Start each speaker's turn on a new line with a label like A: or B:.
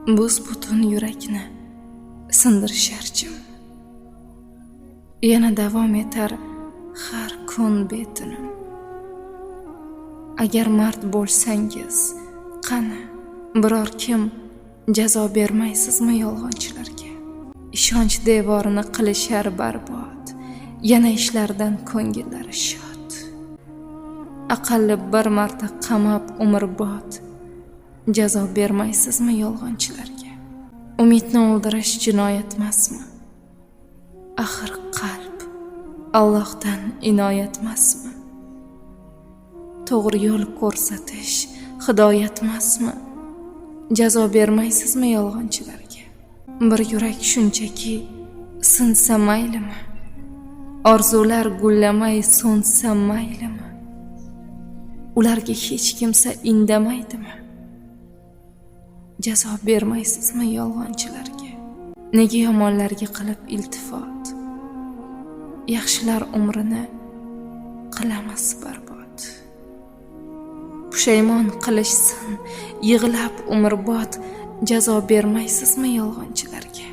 A: butun yurakni sindirisharchim. Yana davom etar har kun betinim. Agar mard bo'lsangiz, qani biror kim jazo bermaysizmi yolg'onchilarga? Ishonch devorini qilishar barbod, yana ishlardan ko'ngillari shod. Aqalli bir marta qamab umrbod, jazo bermaysizmi yolg'onchilarga? Umidni o'ldirish jinoyat emasmi? Axir qalb Allohdan inoyat emasmi? To'g'ri yo'l ko'rsatish hidoyat emasmi? Jazo bermaysizmi yolg'onchilarga? Bir yurak shunchaki sinsa maylimi? Orzular gullamay so'nsa maylimi? Ularga hech kimsa indamaydimi? Jazo bermaysizmi yolg'onchilarga? Nega yomonlarga qilib iltifot? Yaxshilar umrini qilamiz barbod. Pushaymon qilishsin yig'lab umrbod, jazo bermaysizmi yolg'onchilarga?